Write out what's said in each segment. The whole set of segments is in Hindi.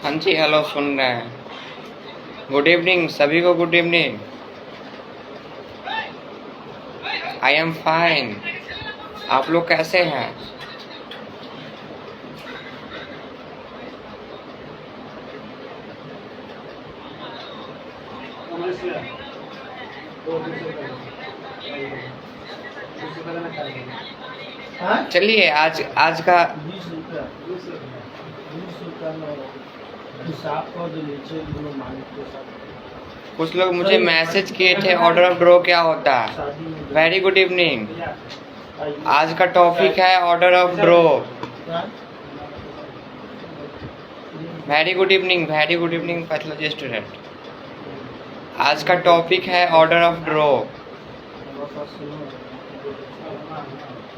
हाँ जी, हेलो, सुन रहे हैं। गुड इवनिंग सभी को, good evening. I am fine. आप लोग कैसे हैं? चलिए आज आज का कुछ लोग मुझे मैसेज किए थे ऑर्डर ऑफ ड्रॉ क्या होता है। Very good evening. आज का टॉपिक है order of draw. Very good evening, very good evening pathology student. आज का टॉपिक है ऑर्डर ऑफ ड्रॉ।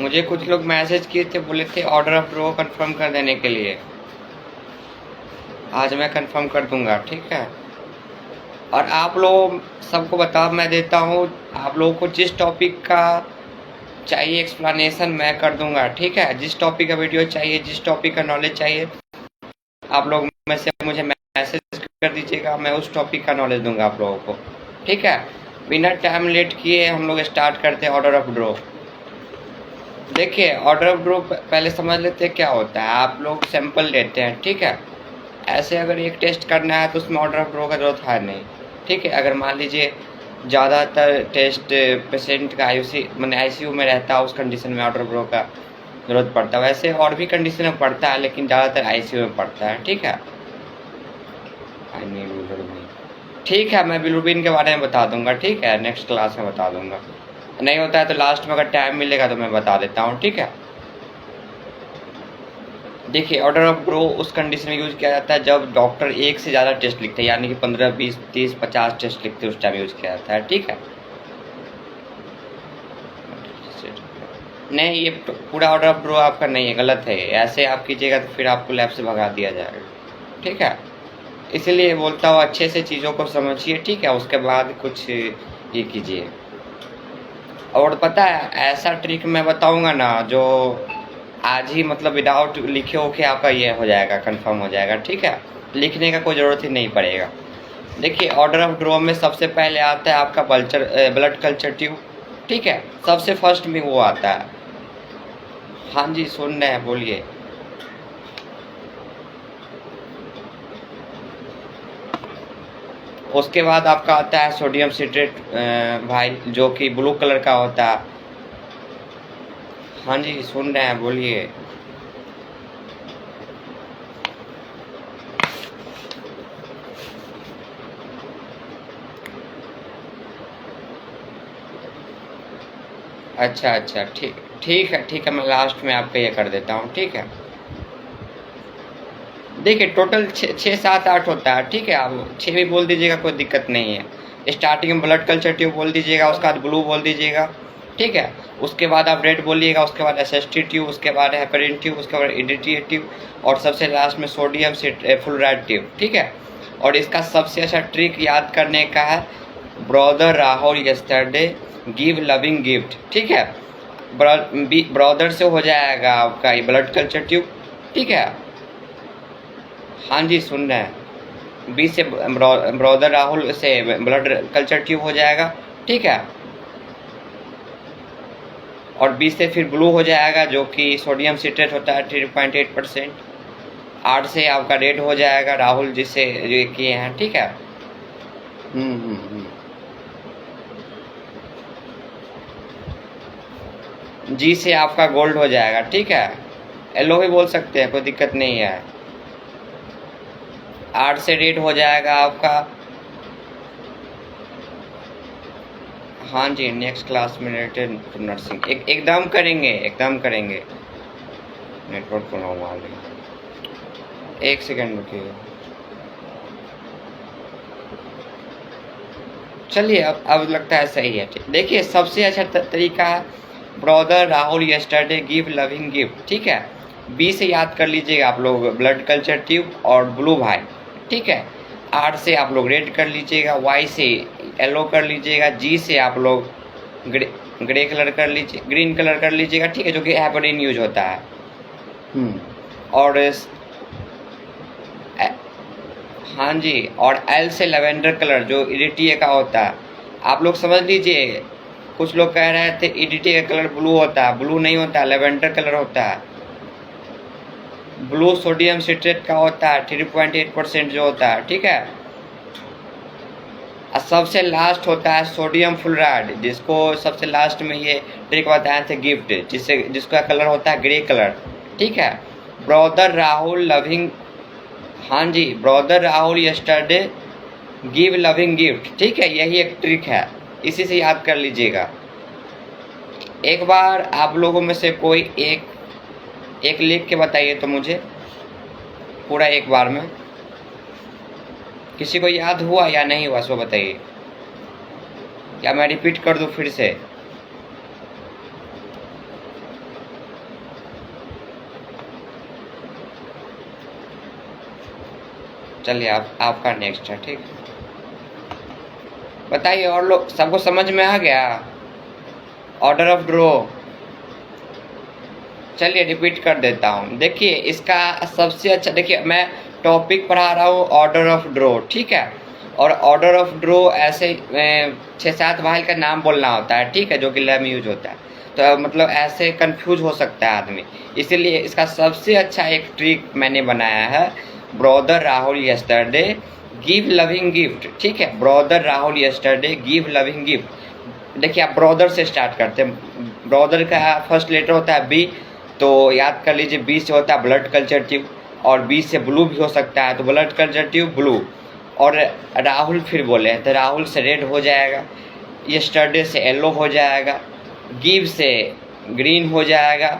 मुझे कुछ लोग मैसेज किए थे, बोले थे ऑर्डर ऑफ ड्रॉ कंफर्म कर देने के लिए। आज मैं कंफर्म कर दूंगा, ठीक है। और आप लोग सबको बता मैं देता हूँ, आप लोगों को जिस टॉपिक का चाहिए एक्सप्लेनेशन मैं कर दूंगा, ठीक है। जिस टॉपिक का वीडियो चाहिए, जिस टॉपिक का नॉलेज चाहिए, आप लोग में से मुझे मैसेज कर दीजिएगा, मैं उस टॉपिक का नॉलेज दूंगा आप लोगों को, ठीक है। बिना टाइम लेट किए हम लोग स्टार्ट करते हैं ऑर्डर ऑफ ड्रॉ। देखिए, ऑर्डर ऑफ ड्रॉ पहले समझ लेते हैं क्या होता है। आप लोग सैंपल लेते हैं, ठीक है। ऐसे अगर एक टेस्ट करना है तो उसमें ऑर्डर ऑफ ड्रॉ का जरूरत है नहीं, ठीक है। अगर मान लीजिए ज़्यादातर टेस्ट पेशेंट का आईसीयू में रहता है, उस कंडीशन में ऑर्डर ऑफ ड्रॉ का जरूरत पड़ता है। वैसे और भी कंडीशन में पड़ता है, लेकिन ज़्यादातर आईसीयू में पड़ता है, ठीक है। ठीक है, मैं बिलिरुबिन के बारे में बता दूंगा, ठीक है। नेक्स्ट क्लास में बता दूंगा। नहीं होता है तो लास्ट में अगर टाइम मिलेगा तो मैं बता देता हूँ, ठीक है। देखिए, ऑर्डर ऑफ ड्रॉ उस कंडीशन में यूज किया जाता है जब डॉक्टर एक से ज़्यादा टेस्ट लिखते हैं, यानी कि 15, 20, 30, 50 टेस्ट लिखते हैं, उस टाइम यूज किया जाता है, ठीक है। नहीं, ये पूरा ऑर्डर ऑफ ड्रॉ आपका नहीं है, गलत है। ऐसे आप कीजिएगा तो फिर आपको लैब से भगा दिया जाएगा, ठीक है। इसीलिए बोलता हूँ अच्छे से चीज़ों को समझिए, ठीक है। उसके बाद कुछ ये कीजिए। और पता है, ऐसा ट्रिक मैं बताऊंगा ना जो आज ही मतलब विदाउट लिखे होके आपका ये हो जाएगा, कंफर्म हो जाएगा, ठीक है। लिखने का कोई ज़रूरत ही नहीं पड़ेगा। देखिए, ऑर्डर ऑफ ड्रॉ में सबसे पहले आता है आपका ब्लड कल्चर ट्यूब, ठीक है। सबसे फर्स्ट में वो आता है। हाँ जी, सुन रहे हैं, बोलिए। उसके बाद आपका आता है सोडियम सिट्रेट भाई, जो कि ब्लू कलर का होता है। हाँ जी, सुन रहे हैं, बोलिए। अच्छा अच्छा, ठीक ठीक है, ठीक है। मैं लास्ट में आपका ये कर देता हूँ, ठीक है। देखिए, टोटल 6, 7, 8 होता है, ठीक है। आप 6 भी बोल दीजिएगा, कोई दिक्कत नहीं है। स्टार्टिंग में ब्लड कल्चर ट्यूब बोल दीजिएगा, उसके बाद ब्लू बोल दीजिएगा, ठीक है। उसके बाद आप रेड बोलिएगा, उसके बाद एसएसटी ट्यूब, उसके बाद हेपेरिन ट्यूब, उसके बाद ईडीटी ट्यूब, और सबसे लास्ट में सोडियम फ्लोराइड ट्यूब, ठीक है। और इसका सबसे अच्छा ट्रिक याद करने का है, brother Rahul yesterday give loving gift, ठीक है। ब्रदर से हो जाएगा आपका ये ब्लड कल्चर ट्यूब, ठीक है। हाँ जी, सुन रहे हैं। बी से ब्रदर राहुल से ब्लड कल्चर ट्यूब हो जाएगा, ठीक है। और बी से फिर ब्लू हो जाएगा, जो कि सोडियम सिट्रेट होता है 3.8%। 8 से आपका रेड हो जाएगा, राहुल जिससे ये किए हैं, ठीक है। जी से आपका गोल्ड हो जाएगा, ठीक है। येलो भी बोल सकते हैं, कोई दिक्कत नहीं है। 8 से रेड हो जाएगा आपका। हाँ जी, नेक्स्ट क्लास में रिलेटेड टू नर्सिंग एकदम करेंगे, एकदम करेंगे। नेटवर्क प्रॉब्लम आ गई, 1 सेकेंड रुकिए। चलिए, अब लगता है सही है, ठीक। देखिए, सबसे अच्छा तरीका है brother Rahul yesterday give loving gift, ठीक है। बी से याद कर लीजिएगा आप लोग ब्लड कल्चर ट्यूब और ब्लू भाई, ठीक है। आर से आप लोग रेड कर लीजिएगा, वाई से येलो कर लीजिएगा, जी से आप लोग ग्रे कलर कर लीजिए, ग्रीन कलर कर लीजिएगा, ठीक है, जो कि हेपेरिन यूज होता है। और हाँ जी, और एल से लेवेंडर कलर जो EDTA का होता है, आप लोग समझ लीजिए। कुछ लोग कह रहे थे EDTA का कलर ब्लू होता है, ब्लू नहीं होता, लेवेंडर कलर होता है। ब्लू सोडियम सिट्रेट का होता है 3.8% जो होता है, ठीक है। और सबसे लास्ट होता है सोडियम फ्लोराइड, जिसको सबसे लास्ट में ये ट्रिक बताए थे गिफ्ट, जिसका कलर होता है ग्रे कलर, ठीक है। ब्रदर राहुल लविंग, हाँ जी, brother Rahul yesterday give loving gift, ठीक है। यही एक ट्रिक है, इसी से याद कर लीजिएगा। एक बार आप लोगों में से कोई एक लिख के बताइए तो मुझे पूरा एक बार में, किसी को याद हुआ या नहीं हुआ सो बताइए, या मैं रिपीट कर दूं फिर से। चलिए आपका नेक्स्ट है, ठीक। बताइए और लोग, सबको समझ में आ गया ऑर्डर ऑफ ड्रॉ? चलिए रिपीट कर देता हूँ। देखिए इसका सबसे अच्छा, देखिए मैं टॉपिक पढ़ा रहा हूँ ऑर्डर ऑफ ड्रॉ, ठीक है। और ऑर्डर ऑफ ड्रॉ ऐसे 6-7 वाइल का नाम बोलना होता है, ठीक है, जो कि लैब में यूज होता है। तो मतलब ऐसे कंफ्यूज हो सकता है आदमी, इसीलिए इसका सबसे अच्छा एक ट्रिक मैंने बनाया है, brother Rahul yesterday give loving gift, ठीक है। Brother Rahul yesterday give loving gift. देखिए आप ब्रदर से स्टार्ट करते हैं, ब्रदर का फर्स्ट लेटर होता है बी, तो याद कर लीजिए बी से होता है ब्लड कल्चर ट्यूब, और बी से ब्लू भी हो सकता है, तो ब्लड कल्चर ट्यूब ब्लू। और राहुल फिर बोले तो राहुल से रेड हो जाएगा, यस्टरडे से येलो हो जाएगा, गिव से ग्रीन हो जाएगा,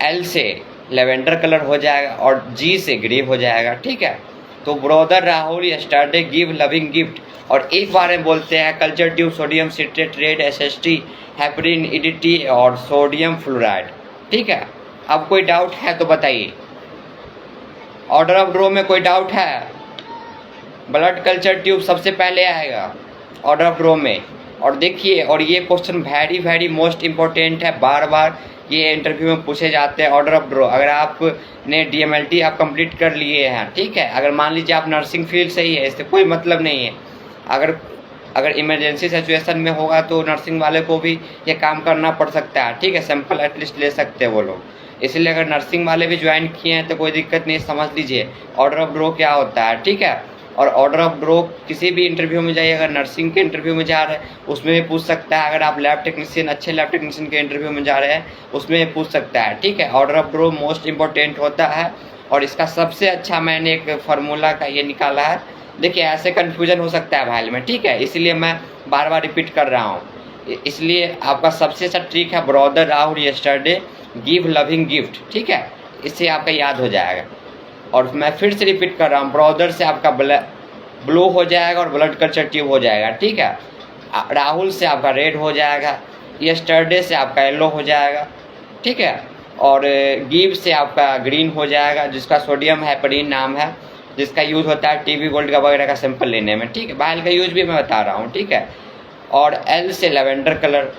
एल से लेवेंडर कलर हो जाएगा, और जी से ग्रे हो जाएगा, ठीक है। तो brother Rahul yesterday give loving gift, और एक बार में बोलते हैं culture tube sodium citrate red SST heparin EDTA और सोडियम फ्लोराइड, ठीक है। अब कोई डाउट है तो बताइए, ऑर्डर ऑफ ड्रॉ में कोई डाउट है? ब्लड कल्चर ट्यूब सबसे पहले आएगा ऑर्डर ऑफ ड्रॉ में। और देखिए, और ये क्वेश्चन वेरी मोस्ट इम्पोर्टेंट है, बार बार ये इंटरव्यू में पूछे जाते हैं ऑर्डर ऑफ ड्रॉ। अगर आपने DMLT आप कंप्लीट कर लिए हैं, ठीक है, अगर मान लीजिए आप नर्सिंग फील्ड से ही है, इससे कोई मतलब नहीं है। अगर इमरजेंसी सिचुएशन में होगा तो नर्सिंग वाले को भी ये काम करना पड़ सकता है, ठीक है, सैंपल एटलीस्ट ले सकते हैं वो लोग। इसलिए अगर नर्सिंग वाले भी ज्वाइन किए हैं तो कोई दिक्कत नहीं, समझ लीजिए ऑर्डर ऑफ ड्रॉ क्या होता है, ठीक है। और ऑर्डर ऑफ ड्रॉ किसी भी इंटरव्यू में जाइए, अगर नर्सिंग के इंटरव्यू में जा रहे हैं उसमें भी पूछ सकता है, अगर आप लैब टेक्नीशियन अच्छे लैब टेक्नीशियन के इंटरव्यू में जा रहे हैं उसमें भी पूछ सकता है, ठीक है। Order of draw most important होता है, और इसका सबसे अच्छा मैंने एक फार्मूला का ये निकाला है। देखिए ऐसे कन्फ्यूजन हो सकता है भाई में, ठीक है, इसलिए मैं बार बार रिपीट कर रहा हूँ। इसलिए आपका सबसे अच्छा ट्रिक है brother Rahul yesterday give loving gift, ठीक है, इससे आपका याद हो जाएगा। और मैं फिर से रिपीट कर रहा हूँ, ब्रदर से आपका ब्लू हो जाएगा और ब्लड कल्चर ट्यूब हो जाएगा, ठीक है। राहुल से आपका रेड हो जाएगा, यस्टरडे से आपका येलो हो जाएगा, ठीक है। और गिव से आपका ग्रीन हो जाएगा, जिसका सोडियम हेपरिन नाम है, जिसका यूज होता है TB गोल्ड का वगैरह का सैंपल लेने में, ठीक है। बाइल का यूज भी मैं बता रहा हूँ, ठीक है। और एल से लेवेंडर कलर,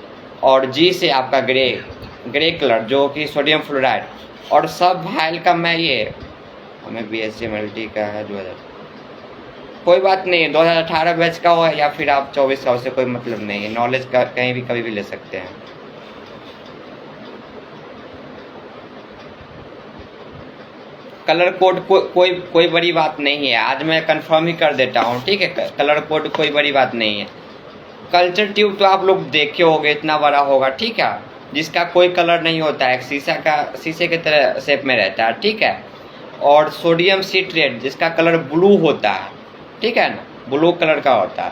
और जी से आपका ग्रे कलर जो कि सोडियम फ्लोराइड। और सब भाइल का मैं ये, हमें BSc MLT का है 2000, कोई बात नहीं, 2018 बैच का हो या फिर आप 24 का, उससे कोई मतलब नहीं है, नॉलेज का कहीं भी कभी भी ले सकते हैं। कलर कोड कोई बड़ी बात नहीं है, आज मैं कंफर्म ही कर देता हूँ, ठीक है। कलर कोड कोई बड़ी बात नहीं है। कल्चर ट्यूब तो आप लोग देखे होंगे, इतना बड़ा होगा, ठीक है, जिसका कोई कलर नहीं होता है, शीशे की तरह शेप में रहता है, ठीक है। और सोडियम सिट्रेट जिसका कलर ब्लू होता है, ठीक है ना, ब्लू कलर का होता है।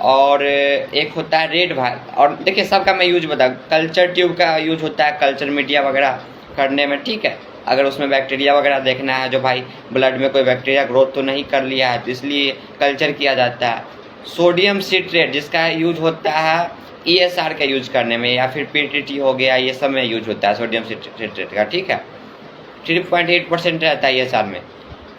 और एक होता है रेड भाई। और देखिए सबका मैं यूज बता, कल्चर ट्यूब का यूज होता है कल्चर मीडिया वगैरह करने में, ठीक है। अगर उसमें बैक्टीरिया वगैरह देखना है, जो भाई ब्लड में कोई बैक्टीरिया ग्रोथ तो नहीं कर लिया है, तो इसलिए कल्चर किया जाता है। सोडियम सिट्रेट जिसका यूज होता है ESR का यूज करने में, या फिर PTT हो गया, ये सब में यूज होता है सोडियम सिट्रेट का, ठीक है। 3.8% रहता है ESR में।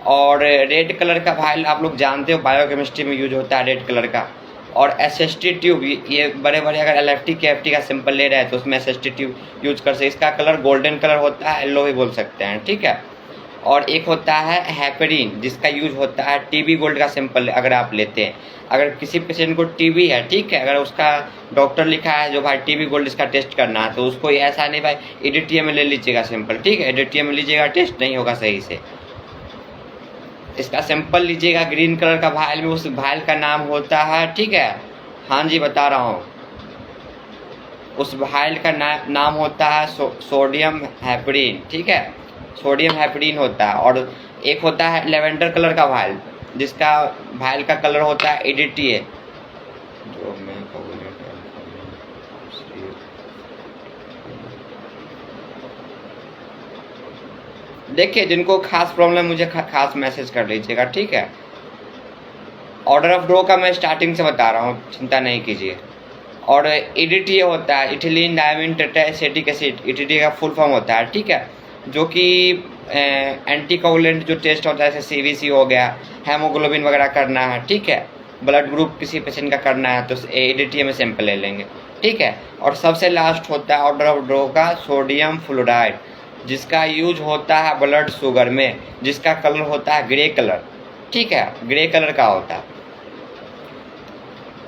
और रेड कलर का भाई आप लोग जानते हो, बायोकेमिस्ट्री में यूज होता है रेड कलर का। और SST ट्यूब, ये बड़े बड़े अगर LFT KFT का सिंपल ले रहे हैं तो उसमें SST ट्यूब यूज कर सकते। इसका कलर गोल्डन कलर होता है, येलो भी बोल सकते हैं, ठीक है। और एक होता है हेपेरिन, जिसका यूज होता है टीबी गोल्ड का सैंपल अगर आप लेते हैं। अगर किसी पेशेंट को टीबी है, ठीक है, अगर उसका डॉक्टर लिखा है जो भाई टीबी गोल्ड इसका टेस्ट करना है, तो उसको ऐसा नहीं भाई एडीटीए में ले लीजिएगा सैंपल, ठीक है, एडीटीए में लीजिएगा, टेस्ट नहीं होगा सही से। इसका सैंपल लीजिएगा ग्रीन कलर का वायल में, उस वायल का नाम होता है, ठीक है, हाँ जी बता रहा हूँ, उस वायल का नाम होता है सोडियम हेपेरिन, ठीक है, सोडियम हेपेरिन होता है। और एक होता है लेवेंडर कलर का वायल, जिसका वायल का कलर होता है एडीटीए, जो मैं देखिए जिनको खास प्रॉब्लम मुझे खास मैसेज कर लीजिएगा, ठीक है। ऑर्डर ऑफ ड्रो का मैं स्टार्टिंग से बता रहा हूँ, चिंता नहीं कीजिए। और ईडीटीए होता है इथिलीन डायमीन टेट्राएसिटिक एसिड, ईडीटीए का फुल फॉर्म होता है, ठीक है, जो कि एंटीकोगुलेंट जो टेस्ट होता है जैसे सीवीसी हो गया, हेमोग्लोबिन वगैरह करना है, ठीक है, ब्लड ग्रुप किसी पेशेंट का करना है तो ईडीटीए में सैंपल ले लेंगे, ठीक है। और सबसे लास्ट होता है ऑर्डर ऑफ ड्रो का सोडियम फ्लोराइड, जिसका यूज होता है ब्लड शुगर में, जिसका कलर होता है ग्रे कलर, ठीक है, ग्रे कलर का होता है।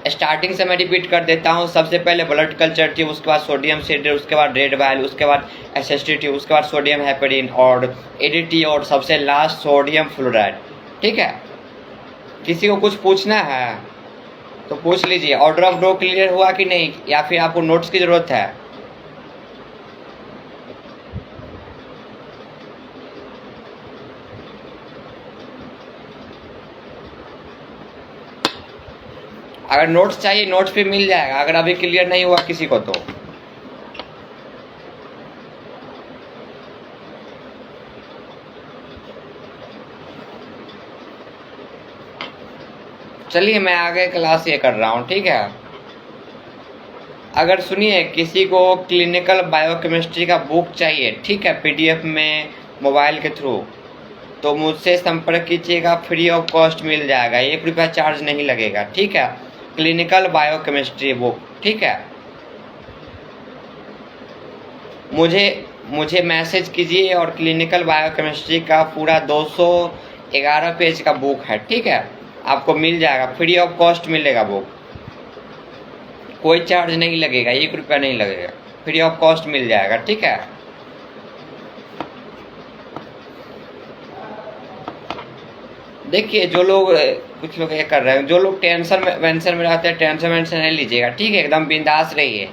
स्टार्टिंग से मैं रिपीट कर देता हूँ, सबसे पहले ब्लड कल्चर ट्यूब, उसके बाद सोडियम सिट्रेट, उसके बाद रेड वायल, उसके बाद एसएसटी ट्यूब, उसके बाद सोडियम हेपेरिन और एडीटी, और सबसे लास्ट सोडियम फ्लोराइड, ठीक है। किसी को कुछ पूछना है तो पूछ लीजिए। ऑर्डर ऑफ ड्रो क्लियर हुआ कि नहीं, या फिर आपको नोट्स की जरूरत है? अगर नोट्स चाहिए नोट्स भी मिल जाएगा, अगर अभी क्लियर नहीं हुआ किसी को तो। चलिए मैं आगे क्लास ये कर रहा हूँ, ठीक है। अगर सुनिए किसी को क्लिनिकल बायोकेमिस्ट्री का बुक चाहिए, ठीक है, पीडीएफ में मोबाइल के थ्रू, तो मुझसे संपर्क कीजिएगा, फ्री ऑफ कॉस्ट मिल जाएगा, ₹1 चार्ज नहीं लगेगा, ठीक है। क्लिनिकल बायोकेमिस्ट्री बुक, ठीक है। मुझे मैसेज कीजिए, और क्लिनिकल बायोकेमिस्ट्री का पूरा 211 पेज का बुक है, ठीक है, आपको मिल जाएगा, फ्री ऑफ कॉस्ट मिलेगा बुक, कोई चार्ज नहीं लगेगा, ₹1 नहीं लगेगा, फ्री ऑफ कॉस्ट मिल जाएगा, ठीक है। देखिए जो लोग कुछ लोग ये कर रहे हैं, जो लोग टेंशन में रहते हैं, टेंशन वेंशन नहीं लीजिएगा, ठीक है, एकदम बिंदास रहिए।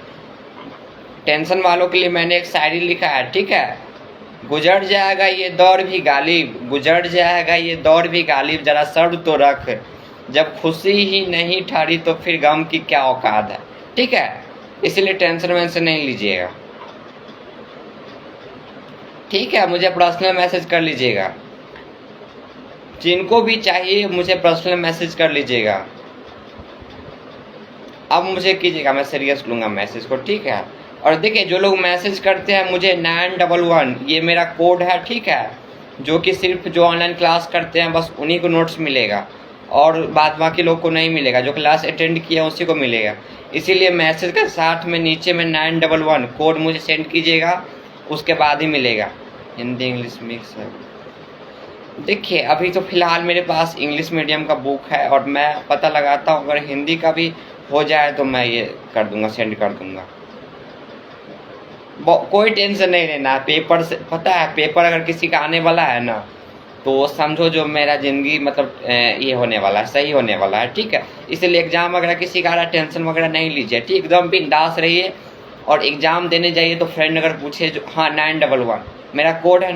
टेंशन वालों के लिए मैंने एक शायरी लिखा है, ठीक है, गुजर जाएगा ये दौर भी गालिब, गुजर जाएगा ये दौर भी गालिब, जरा सब्र तो रख, जब खुशी ही नहीं ठहरी तो फिर गम की क्या औकात है, ठीक है। इसलिए टेंशन वेंशन नहीं लीजिएगा, ठीक है। मुझे पर्सनल मैसेज कर लीजिएगा, जिनको भी चाहिए मुझे पर्सनल मैसेज कर लीजिएगा। अब मुझे कीजिएगा, मैं सीरियस लूँगा मैसेज को, ठीक है। और देखिए जो लोग मैसेज करते हैं मुझे 911 ये मेरा कोड है, ठीक है, जो कि सिर्फ जो ऑनलाइन क्लास करते हैं बस उन्हीं को नोट्स मिलेगा, और बाकी लोग को नहीं मिलेगा, जो क्लास अटेंड किया उसी को मिलेगा। इसीलिए मैसेज के साथ में नीचे में 911 कोड मुझे सेंड कीजिएगा, उसके बाद ही मिलेगा। हिंदी इंग्लिश मिक्स है। देखिए अभी तो फ़िलहाल मेरे पास इंग्लिश मीडियम का बुक है, और मैं पता लगाता हूँ अगर हिंदी का भी हो जाए तो मैं ये कर दूंगा, सेंड कर दूंगा। कोई टेंशन नहीं लेना, पेपर से पता है, पेपर अगर किसी का आने वाला है ना तो समझो जो मेरा ज़िंदगी मतलब ये होने वाला है, सही होने वाला है, ठीक है। इसलिए एग्ज़ाम वगैरह किसी का टेंशन वगैरह नहीं लीजिए, ठीक, एकदम बिंदास रहिए। और एग्ज़ाम देने जाइए तो फ्रेंड अगर पूछे जो, हाँ 911 मेरा कोड है,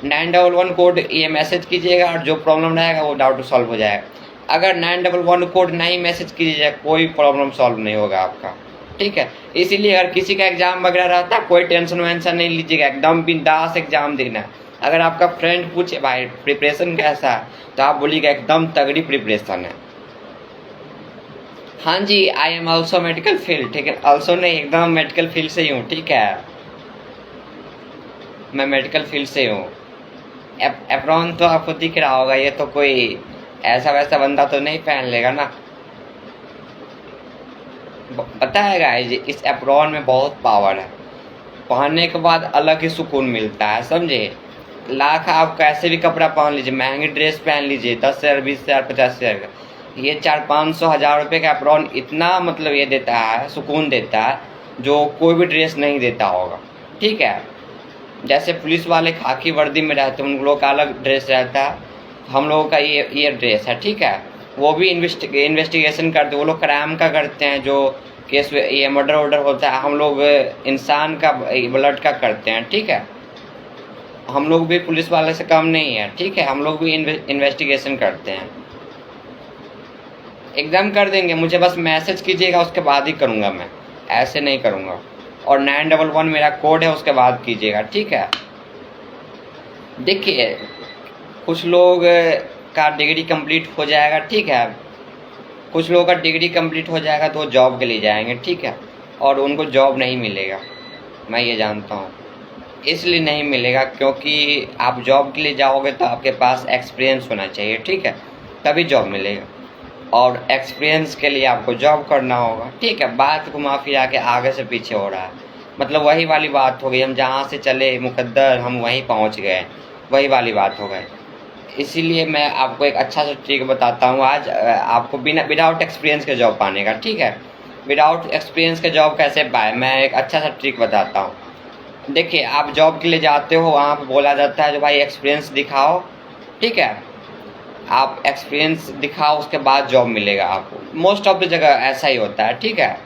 911 कोड ये मैसेज कीजिएगा, और जो प्रॉब्लम रहेगा वो डाउट सॉल्व हो जाएगा। अगर 911 कोड नहीं मैसेज कीजिएगा कोई प्रॉब्लम सॉल्व नहीं होगा आपका, ठीक है। इसीलिए अगर किसी का एग्जाम वगैरह रहता है कोई टेंशन वेंशन नहीं लीजिएगा, एकदम बिंदास एग्जाम देना है। अगर आपका फ्रेंड पूछे भाई प्रिपरेशन कैसा है तो आप बोलिएगा एकदम तगड़ी प्रिपरेशन है। हाँ जी, I am also medical field, ठीक है, ऑल्सो नहीं एकदम मेडिकल फील्ड से ही हूँ, ठीक है, मैं मेडिकल फील्ड से हूँ। एप्रॉन तो आपको दिख रहा होगा, ये तो कोई ऐसा वैसा बंदा तो नहीं पहन लेगा ना। पता है गाइस इस एप्रॉन में बहुत पावर है, पहनने के बाद अलग ही सुकून मिलता है, समझे। लाख आप कैसे भी कपड़ा पहन लीजिए, महंगी ड्रेस पहन लीजिए, 10,000, 20,000, 50,000 का, ये 400-500 रुपये का अप्रोन इतना मतलब ये देता है, सुकून देता है, जो कोई भी ड्रेस नहीं देता होगा। ठीक है, जैसे पुलिस वाले खाकी वर्दी में रहते हैं, उन लोगों का अलग ड्रेस रहता है, हम लोगों का ये ड्रेस है। ठीक है, वो भी इन्वेस्टिगेशन करते, वो लोग क्राइम का करते हैं, जो केस ये मर्डर वर्डर होता है, हम लोग इंसान का ब्लड का करते हैं। ठीक है, हम लोग भी पुलिस वाले से कम नहीं है। ठीक है, हम लोग भी इन्वेस्टिगेशन करते हैं, एकदम कर देंगे। मुझे बस मैसेज कीजिएगा, उसके बाद ही करूँगा, मैं ऐसे नहीं करूँगा। और 911 मेरा कोड है, उसके बाद कीजिएगा। ठीक है, देखिए कुछ लोग का डिग्री कंप्लीट हो जाएगा। ठीक है, कुछ लोगों का डिग्री कंप्लीट हो जाएगा तो जॉब के लिए जाएंगे। ठीक है, और उनको जॉब नहीं मिलेगा, मैं ये जानता हूँ। इसलिए नहीं मिलेगा क्योंकि आप जॉब के लिए जाओगे तो आपके पास एक्सपीरियंस होना चाहिए। ठीक है, तभी जॉब मिलेगा, और एक्सपीरियंस के लिए आपको जॉब करना होगा। ठीक है, बात घुमा फिरा के आगे से पीछे हो रहा है, मतलब वही वाली बात हो गई, हम जहाँ से चले मुकद्दर हम वहीं पहुँच गए, वही वाली बात हो गई। इसीलिए मैं आपको एक अच्छा सा ट्रिक बताता हूँ आज, आपको विदाउट एक्सपीरियंस के जॉब पाने का। ठीक है, विदाउट एक्सपीरियंस के जॉब कैसे पाए, मैं एक अच्छा सा ट्रिक बताता हूँ। देखिए, आप जॉब के लिए जाते हो, वहाँ पर बोला जाता है जो भाई एक्सपीरियंस दिखाओ। ठीक है, आप एक्सपीरियंस दिखाओ, उसके बाद जॉब मिलेगा आपको, मोस्ट ऑफ द जगह ऐसा ही होता है। ठीक है,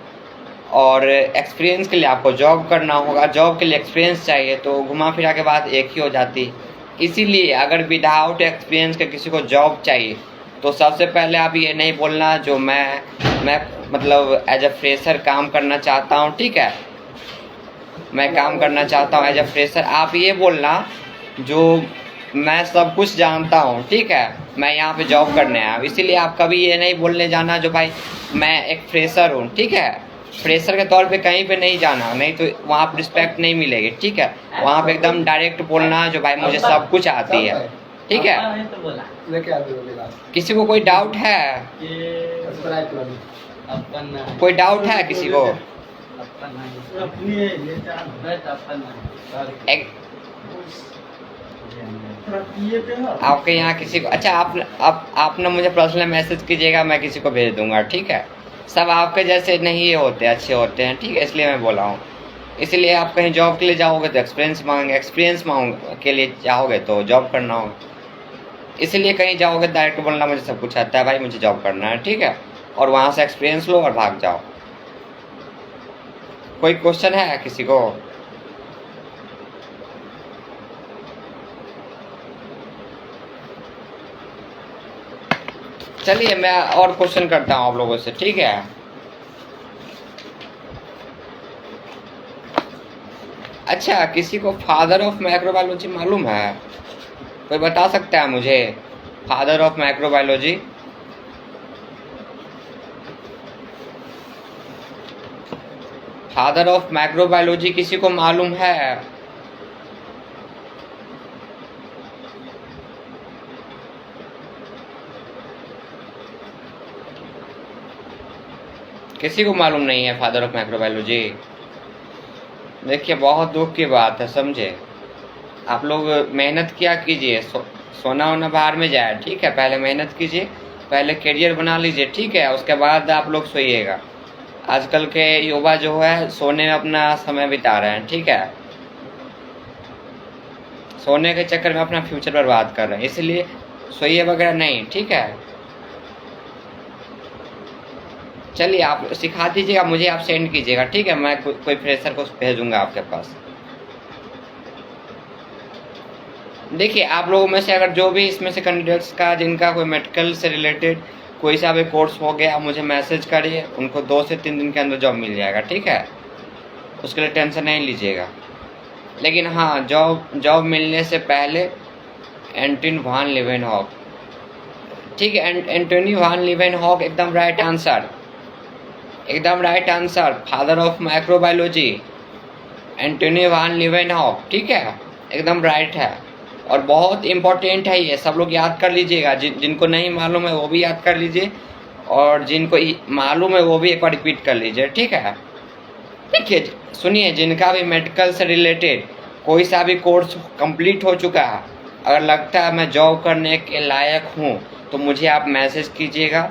और एक्सपीरियंस के लिए आपको जॉब करना होगा, जॉब के लिए एक्सपीरियंस चाहिए, तो घुमा फिरा के बात एक ही हो जाती। इसीलिए अगर विदाउट एक्सपीरियंस के किसी को जॉब चाहिए तो सबसे पहले आप ये नहीं बोलना जो मैं मतलब एज अ फ्रेशर काम करना चाहता हूँ। ठीक है, मैं काम करना चाहता हूँ एज अ फ्रेशर। आप ये बोलना जो मैं सब कुछ जानता हूँ। ठीक है, मैं यहाँ पे जॉब करने आया हूँ। इसीलिए आप कभी ये नहीं बोलने जाना जो भाई मैं एक फ्रेशर हूँ। ठीक है, फ्रेशर के तौर पे कहीं पे नहीं जाना, नहीं तो वहाँ पर रिस्पेक्ट नहीं मिलेगी। ठीक है, वहाँ पे एकदम डायरेक्ट बोलना जो भाई मुझे सब कुछ आती है। ठीक है, किसी को कोई डाउट है, कोई डाउट है किसी को? आपके यहाँ किसी को, अच्छा आप ना मुझे पर्सनल मैसेज कीजिएगा, मैं किसी को भेज दूंगा। ठीक है, सब आपके जैसे नहीं होते, अच्छे होते हैं। ठीक है, इसलिए मैं बोला हूँ। इसलिए आप कहीं जॉब के लिए जाओगे तो एक्सपीरियंस मांगेंगे, एक्सपीरियंस के लिए जाओगे तो जॉब करना होगा। इसलिए कहीं जाओगे डायरेक्ट बोलना मुझे सब कुछ आता है भाई, मुझे जॉब करना है। ठीक है, और वहाँ से एक्सपीरियंस लो और भाग जाओ। कोई क्वेश्चन है किसी को? चलिए मैं और क्वेश्चन करता हूँ आप लोगों से। ठीक है, अच्छा किसी को फादर ऑफ माइक्रोबायोलॉजी मालूम है? कोई बता सकता है मुझे father of microbiology? Father of microbiology किसी को मालूम है? किसी को मालूम नहीं है फादर ऑफ माइक्रोबायोलॉजी? देखिए बहुत दुख की बात है, समझे। आप लोग मेहनत किया कीजिए, सोना वोना बाहर में जाए। ठीक है, पहले मेहनत कीजिए, पहले करियर बना लीजिए। ठीक है, उसके बाद आप लोग सोइएगा। आजकल के युवा जो है सोने में अपना समय बिता रहे हैं। ठीक है, सोने के चक्कर में अपना फ्यूचर बर्बाद कर रहे हैं, इसलिए सोइए वगैरह नहीं। ठीक है, चलिए आप सिखा दीजिएगा मुझे, आप सेंड कीजिएगा। ठीक है, मैं कोई फ्रेशर को भेजूंगा आपके पास। देखिए आप लोगों में से अगर जो भी इसमें से कैंडिडेट्स का जिनका कोई मेडिकल से रिलेटेड कोई सा भी कोर्स हो गया, मुझे मैसेज करिए, उनको 2 से 3 दिन के अंदर जॉब मिल जाएगा। ठीक है, उसके लिए टेंशन नहीं लीजिएगा। लेकिन हाँ, जॉब मिलने से पहले एंटोनी वान लीवेनहॉक, ठीक है, एंटोनी वान लीवेनहॉक एकदम राइट आंसर, एकदम right answer. Father of microbiology Antonie van Leeuwenhoek. ठीक है, एकदम राइट है और बहुत इम्पोर्टेंट है ये, सब लोग याद कर लीजिएगा। जिनको नहीं मालूम है वो भी याद कर लीजिए, और जिनको मालूम है वो भी एक बार रिपीट कर लीजिए। ठीक है, देखिए सुनिए, जिनका भी मेडिकल से रिलेटेड कोई सा भी कोर्स कंप्लीट हो चुका है, अगर लगता है मैं जॉब करने के लायक हूँ तो मुझे आप मैसेज कीजिएगा।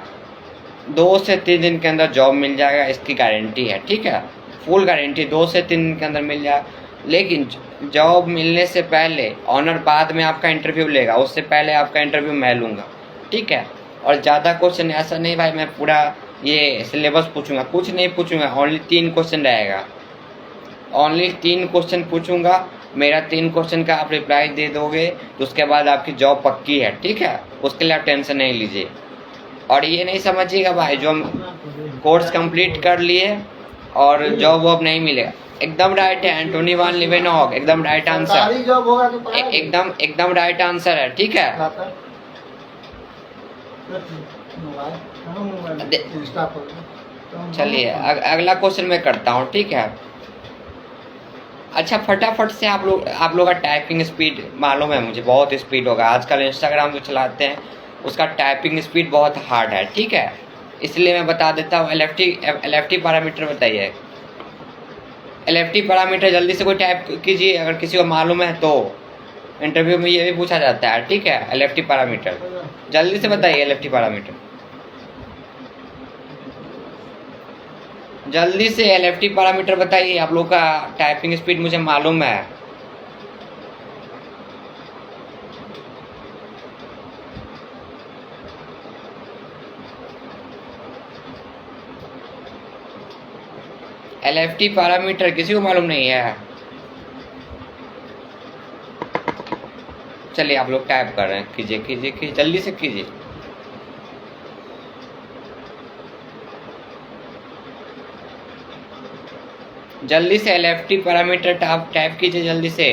2 से 3 दिन के अंदर जॉब मिल जाएगा, इसकी गारंटी है, ठीक है, फुल गारंटी, 2 से 3 दिन के अंदर मिल जाएगा। लेकिन जॉब मिलने से पहले ऑनर बाद में आपका इंटरव्यू लेगा, उससे पहले आपका इंटरव्यू मैं लूँगा, ठीक है। और ज़्यादा क्वेश्चन ऐसा नहीं भाई मैं पूरा ये सिलेबस पूछूंगा, कुछ नहीं पूछूंगा, ओनली 3 क्वेश्चन रहेगा, ओनली 3 क्वेश्चन पूछूंगा। मेरा 3 क्वेश्चन का आप रिप्लाई दे दोगे तो उसके बाद आपकी जॉब पक्की है, ठीक है, उसके लिए आप टेंशन नहीं लीजिए। और ये नहीं समझिएगा भाई जो हम कोर्स कंप्लीट कर लिए और जॉब वॉब नहीं मिलेगा, एकदम राइट है एंटोनी वान लिवेनहॉग, एकदम राइट आंसर, एकदम राइट आंसर है, ठीक है। चलिए अगला क्वेश्चन मैं करता हूँ, ठीक है। अच्छा फटाफट से आप लोग का टाइपिंग स्पीड मालूम है मुझे बहुत स्पीड होगा, आजकल इंस्टाग्राम जो चलाते हैं उसका टाइपिंग स्पीड बहुत हार्ड है, ठीक है, इसलिए मैं बता देता हूँ। एलएफटी पैरामीटर बताइए, एलएफटी पैरामीटर जल्दी से कोई टाइप कीजिए, अगर किसी को मालूम है तो इंटरव्यू में ये भी पूछा जाता है, ठीक है। एलएफटी पैरामीटर जल्दी से बताइए, एलएफटी पैरामीटर जल्दी से एलएफटी पैरामीटर बताइए, आप लोग का टाइपिंग स्पीड मुझे मालूम है। एलएफटी पैरामीटर किसी को मालूम नहीं है? चलिए आप लोग टाइप कर रहे हैं, कीजिए कीजिए कीजिए, जल्दी से कीजिए। जल्दी से एलएफटी पैरामीटर टाइप कीजिए जल्दी से।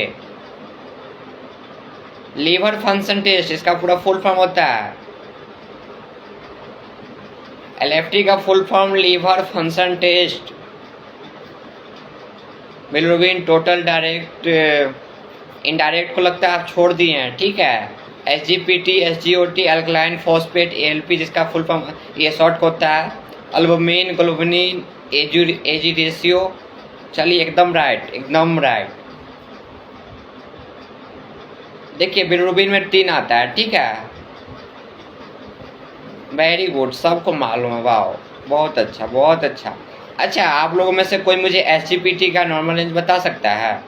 लीवर फंक्शन टेस्ट इसका पूरा फुल फॉर्म होता है, एलएफटी का full form liver function test, bilirubin total direct indirect को लगता है आप छोड़ दिए हैं, ठीक है। SGPT SGOT alkaline phosphate ALP जिसका फुल फॉर्म ये शॉर्ट होता है, अल्बुमिन ग्लोबुलिन एजी रेशियो। चलिए एकदम राइट, एकदम राइट। देखिए बिलिरुबिन में 3 आता है, ठीक है, वेरी गुड, सबको मालूम है, वाह बहुत अच्छा बहुत अच्छा। अच्छा आप लोगों में से कोई मुझे एसजीपीटी का नॉर्मल रेंज बता सकता है?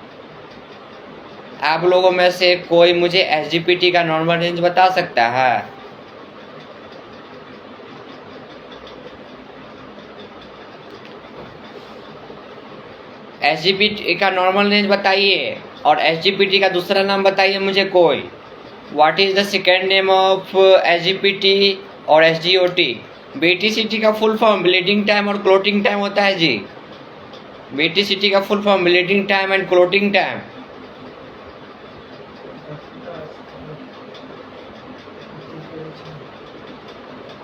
आप लोगों में से कोई मुझे एसजीपीटी का नॉर्मल रेंज बता सकता है? एसजीपीटी का नॉर्मल रेंज बताइए और एसजीपीटी का दूसरा नाम बताइए मुझे कोई। What is the second name of SGPT और एसजीओटी? बीटीसीटी का फुल फॉर्म ब्लीडिंग टाइम और क्लोटिंग टाइम होता है जी। बीटीसीटी का full form bleeding time and clotting time.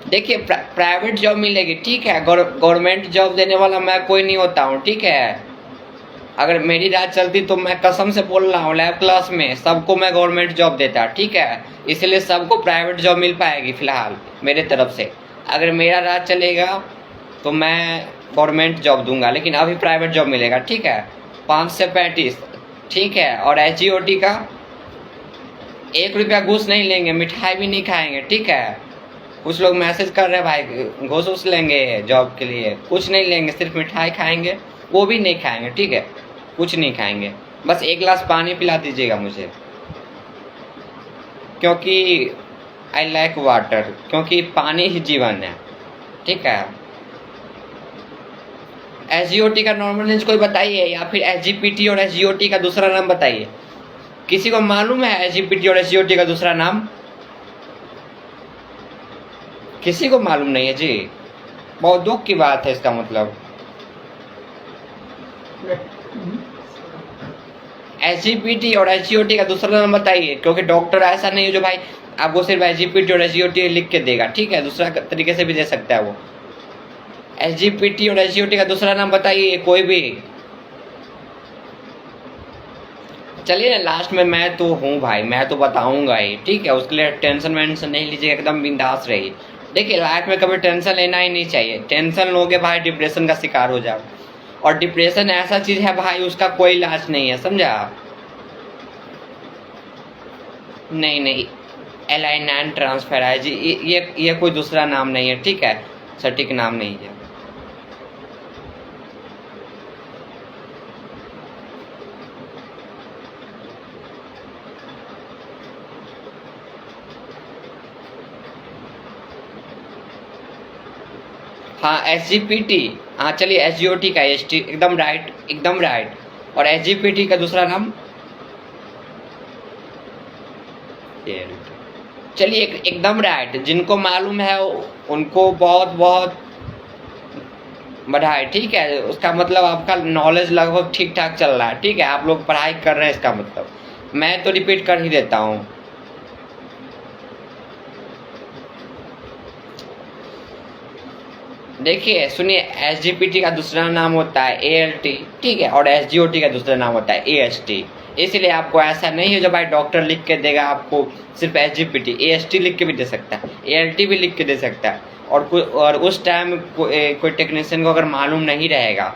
देखिए प्राइवेट जॉब मिलेगी, ठीक है, गवर्नमेंट जॉब देने वाला मैं कोई नहीं होता हूँ, ठीक है। अगर मेरी रात चलती तो मैं कसम से बोल रहा हूँ लैब क्लास में सबको मैं गवर्नमेंट जॉब देता, ठीक है, इसलिए सबको प्राइवेट जॉब मिल पाएगी फिलहाल मेरे तरफ से। अगर मेरा राज चलेगा तो मैं गवर्नमेंट जॉब दूंगा, लेकिन अभी प्राइवेट जॉब मिलेगा, ठीक है, 5 से 35, ठीक है। और एसजीओटी का 1 रुपया घूस नहीं लेंगे, मिठाई भी नहीं खाएंगे, ठीक है। कुछ लोग मैसेज कर रहे हैं भाई घूस लेंगे जॉब के लिए, कुछ नहीं लेंगे, सिर्फ मिठाई खाएंगे, वो भी नहीं खाएंगे, ठीक है, कुछ नहीं खाएंगे, बस 1 गिलास पानी पिला दीजिएगा मुझे, क्योंकि आई लाइक वाटर, क्योंकि पानी ही जीवन है, ठीक है। एसजीओटी का नॉर्मल रेंज कोई बताइए, या फिर एसजीपीटी और एसजीओटी का दूसरा नाम बताइए। किसी को मालूम है एसजीपीटी और एसजीओटी का दूसरा नाम? किसी को मालूम नहीं है जी, बहुत दुख की बात है इसका मतलब। एसजीपीटी और एसजीओटी का दूसरा नाम बताइए, क्योंकि डॉक्टर ऐसा नहीं है जो भाई आपको सिर्फ एसजीपीटी और एसजीओटी लिख के देगा, ठीक है, दूसरा तरीके से भी दे सकता है वो। एसजीपीटी और एसजीओटी का दूसरा नाम बताइए कोई भी। चलिए ना लास्ट में मैं तो हूँ भाई, मैं तो बताऊंगा ही, ठीक है, उसके लिए टेंशन वेंशन नहीं लीजिए, एकदम बिंदास रहिए। देखिए लाइफ में कभी टेंशन लेना ही नहीं चाहिए, टेंशन लोगे भाई डिप्रेशन का शिकार हो जाओ, और डिप्रेशन ऐसा चीज़ है भाई उसका कोई इलाज नहीं है, समझा। नहीं नहीं, एलाइनान ट्रांसफर है जी, ये कोई दूसरा नाम नहीं है, ठीक है, सटीक नाम नहीं है। हाँ SGPT, हाँ चलिए SGOT का ST, एकदम राइट, एकदम राइट। और SGPT का दूसरा नाम, चलिए एकदम राइट। जिनको मालूम है उनको बहुत बहुत बधाई, ठीक है। उसका मतलब आपका नॉलेज लगभग ठीक ठाक चल रहा है, ठीक है, आप लोग पढ़ाई कर रहे हैं, इसका मतलब मैं तो रिपीट कर ही देता हूँ। देखिए सुनिए, SGPT का दूसरा नाम होता है ALT, ठीक है, और SGOT का दूसरा नाम होता है AST। इसलिए आपको ऐसा नहीं है जो भाई डॉक्टर लिख के देगा आपको सिर्फ SGPT, AST लिख के भी दे सकता है, ALT भी लिख के दे सकता है। और उस टाइम कोई टेक्नीशियन को अगर मालूम नहीं रहेगा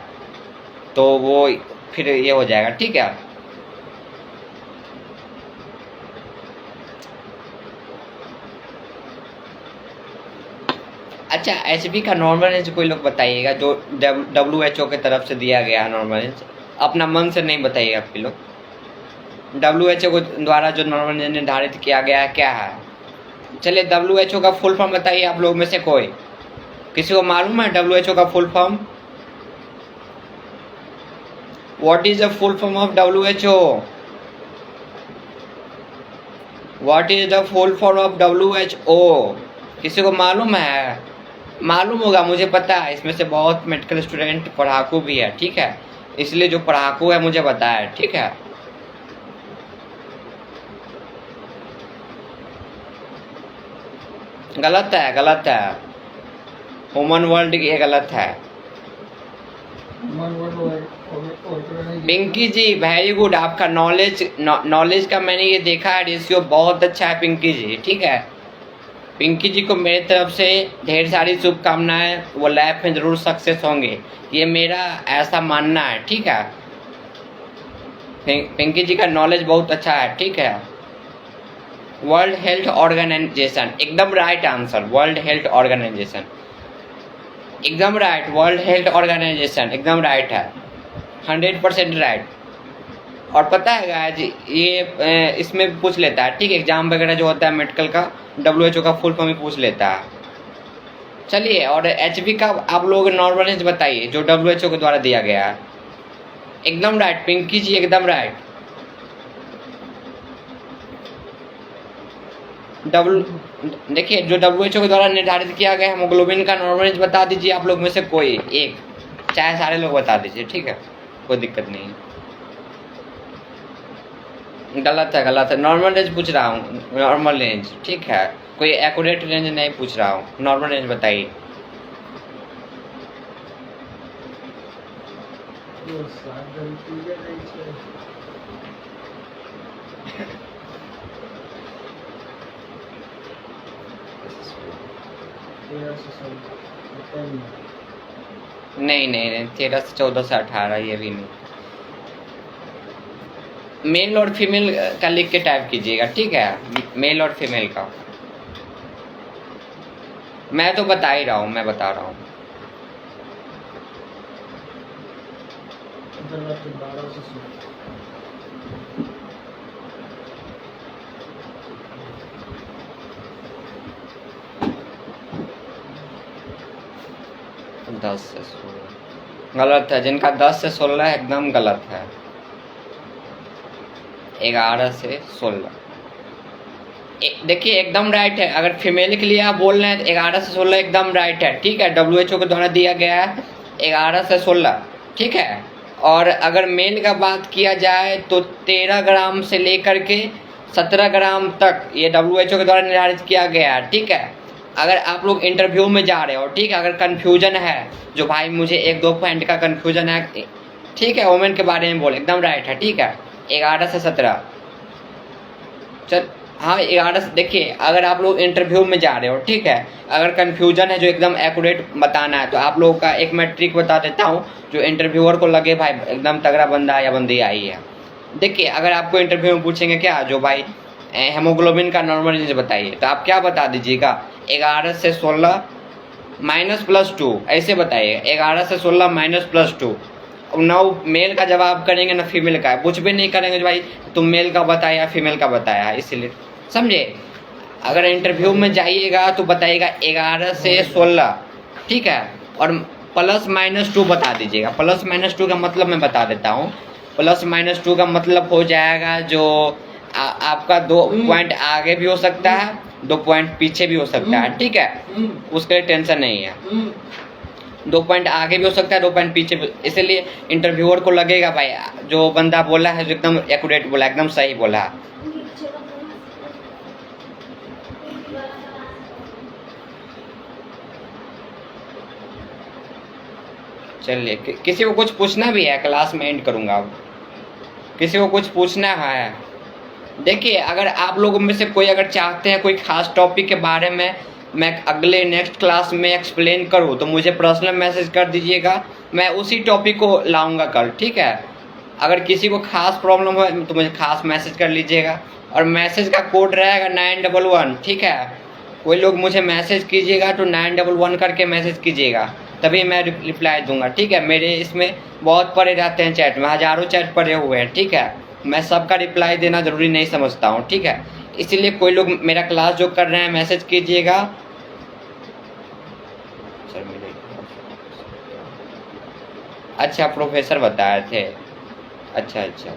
तो वो फिर ये हो जाएगा, ठीक है। अच्छा HB का नॉर्मल रेंज कोई लोग बताइएगा, जो WHO की तरफ से दिया गया है नॉर्मल रेंज, अपना मन से नहीं बताइएगा आप लोग। WHO द्वारा जो नॉर्मल रेंज निर्धारित किया गया है क्या है? चलिए WHO का फुल फॉर्म बताइए आप लोग में से कोई, किसी को मालूम है WHO का full form? What is the full form of WHO? What is the full form of WHO? किसी को मालूम है? मालूम होगा, मुझे पता है, इसमें से बहुत मेडिकल स्टूडेंट पढ़ाकू भी है, ठीक है, इसलिए जो पढ़ाकू है मुझे पता है, ठीक है। गलत है, गलत है, ह्यूमन वर्ल्ड ये गलत है। पिंकी जी वेरी गुड, आपका नॉलेज का मैंने ये देखा है रेशियो बहुत अच्छा है पिंकी जी, ठीक है। पिंकी जी को मेरी तरफ से ढेर सारी शुभकामनाएं, वो लैब में जरूर सक्सेस होंगे, ये मेरा ऐसा मानना है, ठीक है। पिंकी जी का नॉलेज बहुत अच्छा है, ठीक है। वर्ल्ड हेल्थ ऑर्गेनाइजेशन, एकदम right answer, World Health Organization, एकदम राइट, वर्ल्ड हेल्थ ऑर्गेनाइजेशन एकदम राइट है, 100% राइट। और पता है गाइस, ये इसमें पूछ लेता है, ठीक है, एग्जाम वगैरह जो होता है मेडिकल का, WHO का फुल फॉर्म ही पूछ लेता है। चलिए, और HB का आप लोग नॉर्मल रेंज बताइए जो WHO के द्वारा दिया गया है। एकदम राइट पिंकी जी, एकदम राइट। देखिए जो WHO के द्वारा निर्धारित किया गया हेमोग्लोबिन का नॉर्मल रेंज बता दीजिए आप लोग में से कोई एक, चाहे सारे लोग बता दीजिए, ठीक है, कोई दिक्कत नहीं है। गलत है, गलत है, नॉर्मल रेंज पूछ रहा हूँ, नॉर्मल रेंज, ठीक है, कोई एक्यूरेट रेंज नहीं पूछ रहा हूँ, नॉर्मल रेंज बताइए। नहीं नहीं नहीं, 13 से 14 से 18, ये भी नहीं। मेल और फीमेल का लिख के टाइप कीजिएगा, ठीक है, मेल और फीमेल का। मैं तो बता ही रहा हूँ, मैं बता रहा हूँ। दस से 16 गलत है, जिनका 10 से 16 है एकदम गलत है। 11 से 16 देखिए एकदम राइट है। अगर फीमेल के लिए आप बोल रहे हैं तो 11 से 16 एकदम राइट है, ठीक है, WHO के द्वारा दिया गया है 11 से 16, ठीक है। और अगर मेल का बात किया जाए तो 13 ग्राम से लेकर के 17 ग्राम तक ये WHO के द्वारा निर्धारित किया गया है, ठीक है। अगर आप लोग इंटरव्यू में जा रहे हो, ठीक है, अगर कन्फ्यूजन है, जो भाई मुझे 1-2 पॉइंट का कन्फ्यूजन है, ठीक है, वुमेन के बारे में बोले, एकदम राइट है, ठीक है, 11 से 17। चल हाँ 11 से, देखिए अगर आप लोग इंटरव्यू में जा रहे हो, ठीक है, अगर कन्फ्यूजन है जो एकदम एक्यूरेट बताना है तो आप लोगों का एक मैं ट्रिक बता देता हूँ, जो इंटरव्यूअर को लगे भाई एकदम तगड़ा बंदा या बंदी आई है। देखिए अगर आपको इंटरव्यू में पूछेंगे क्या, जो भाई हेमोग्लोबिन का नॉर्मल रेंज बताइए, तो आप क्या बता दीजिएगा 11 से 16 माइनस प्लस 2 ऐसे बताइए, 11 से 16 माइनस प्लस 2। ना मेल का जवाब करेंगे ना फीमेल का, कुछ भी नहीं करेंगे भाई तुम मेल का बताया फीमेल का बताया, इसीलिए समझे। अगर इंटरव्यू में जाइएगा तो बताइएगा 11 से 16, ठीक है, और प्लस माइनस 2 बता दीजिएगा। प्लस माइनस 2 का मतलब मैं बता देता हूँ, प्लस माइनस 2 का मतलब हो जाएगा जो आपका 2 पॉइंट आगे भी हो सकता है, 2 पॉइंट पीछे भी हो सकता है, ठीक है, उसके लिए टेंशन नहीं है। 2 पॉइंट आगे भी हो सकता है, 2 पॉइंट पीछे भी, इसलिए इंटरव्यूअर को लगेगा भाई जो बंदा बोला है जो एकदम एक्यूरेट बोला, एकदम सही बोला। चलिए किसी को कुछ पूछना भी है, क्लास में एंड करूँगा। अब किसी को कुछ पूछना है, देखिए अगर आप लोगों में से कोई अगर चाहते हैं कोई खास टॉपिक के बारे में मैं अगले नेक्स्ट क्लास में एक्सप्लेन करूं तो मुझे पर्सनल मैसेज कर दीजिएगा, मैं उसी टॉपिक को लाऊंगा कल, ठीक है। अगर किसी को खास प्रॉब्लम हो तो मुझे खास मैसेज कर लीजिएगा, और मैसेज का कोड रहेगा 911, ठीक है। कोई लोग मुझे मैसेज कीजिएगा तो 911 करके मैसेज कीजिएगा, तभी मैं रिप्लाई दूंगा, ठीक है। मेरे इसमें बहुत पड़े रहते हैं चैट में, हज़ारों चैट पड़े हुए हैं, ठीक है। मैं सबका रिप्लाई देना ज़रूरी नहीं समझता हूँ, ठीक है। इसीलिए कोई लोग मेरा क्लास जो कर रहे हैं मैसेज कीजिएगा। अच्छा प्रोफेसर बताए थे, अच्छा अच्छा,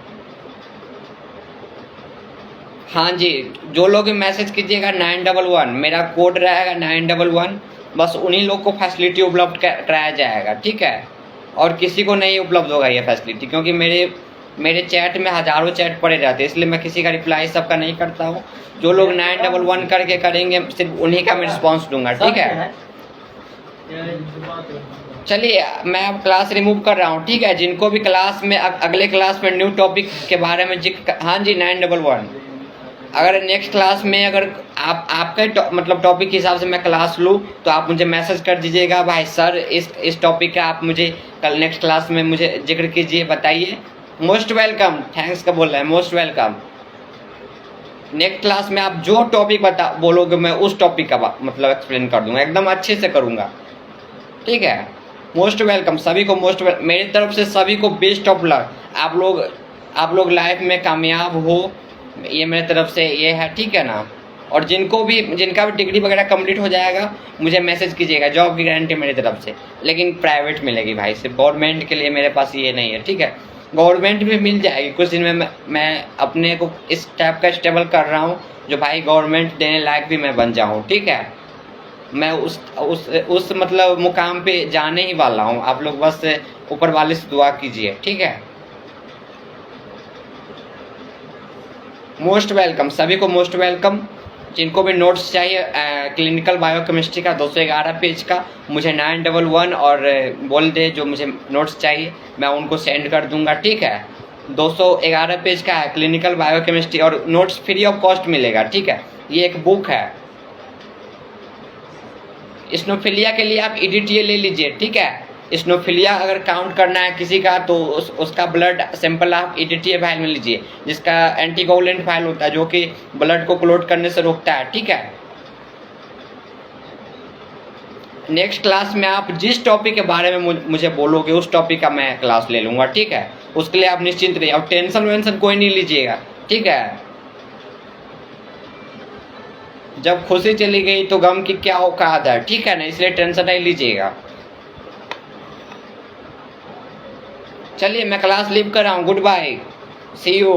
हाँ जी, जो लोग मैसेज कीजिएगा 911, मेरा कोड रहेगा 911, बस उन्हीं लोग को फैसिलिटी उपलब्ध कराया जाएगा, ठीक है। और किसी को नहीं उपलब्ध होगा ये फैसिलिटी, क्योंकि मेरे चैट में हज़ारों चैट पड़े रहते हैं, इसलिए मैं किसी का रिप्लाई सबका नहीं करता हूँ। जो लोग 911 करके करेंगे सिर्फ उन्हीं का मैं रिस्पॉन्स दूंगा, ठीक है। चलिए मैं अब क्लास रिमूव कर रहा हूँ, ठीक है। जिनको भी क्लास में अगले क्लास में न्यू टॉपिक के बारे में हाँ जी 911, अगर नेक्स्ट क्लास में अगर आपका मतलब टॉपिक के हिसाब से मैं क्लास लूँ तो आप मुझे मैसेज कर दीजिएगा, भाई सर इस टॉपिक का आप मुझे कल नेक्स्ट क्लास में मुझे जिक्र कीजिए, बताइए। मोस्ट वेलकम, थैंक्स का बोल रहा है, मोस्ट वेलकम। नेक्स्ट क्लास में आप जो टॉपिक बोलोगे मैं उस टॉपिक का मतलब एक्सप्लेन कर दूंगा, एकदम अच्छे से करूँगा, ठीक है। मोस्ट वेलकम, सभी को मेरी तरफ से सभी को बेस्ट ऑफ लक। आप लोग लाइफ में कामयाब हो, ये मेरी तरफ से ये है, ठीक है ना। और जिनका भी डिग्री वगैरह कंप्लीट हो जाएगा मुझे मैसेज कीजिएगा, जॉब की गारंटी मेरी तरफ से, लेकिन प्राइवेट मिलेगी भाई, सिर्फ गवर्नमेंट के लिए मेरे पास ये नहीं है, ठीक है। गवर्नमेंट भी मिल जाएगी कुछ दिन में, मैं अपने को इस टाइप का स्टेबल कर रहा हूँ जो भाई गवर्नमेंट देने लायक भी मैं बन जाऊँ, ठीक है। मैं उस मतलब मुकाम पे जाने ही वाला हूँ, आप लोग बस ऊपर वाले से दुआ कीजिए, ठीक है। मोस्ट वेलकम, सभी को मोस्ट वेलकम। जिनको भी नोट्स चाहिए क्लिनिकल बायोकेमिस्ट्री का 211 पेज का, मुझे 911 और बोल दे जो मुझे नोट्स चाहिए, मैं उनको सेंड कर दूंगा, ठीक है। 211 पेज का है क्लिनिकल बायोकेमिस्ट्री, और नोट्स फ्री ऑफ कॉस्ट मिलेगा, ठीक है। ये एक बुक है। स्नोफिलिया के लिए आप EDTA ले लीजिए, ठीक है। स्नोफिलिया अगर काउंट करना है किसी का तो उसका ब्लड सैंपल आप EDTA फाइल में लीजिए, जिसका एंटीकोगुलेंट फाइल होता है जो कि ब्लड को क्लॉट करने से रोकता है, ठीक है। नेक्स्ट क्लास में आप जिस टॉपिक के बारे में मुझे बोलोगे उस टॉपिक का मैं क्लास ले लूँगा, ठीक है। उसके लिए आप निश्चिंत रहिए, और टेंशन वेंशन कोई नहीं लीजिएगा, ठीक है। जब खुशी चली गई तो गम की क्या औकात है, ठीक है ना, इसलिए टेंशन नहीं लीजिएगा। चलिए मैं क्लास लीव कर रहा हूँ, गुड बाय, सी यू।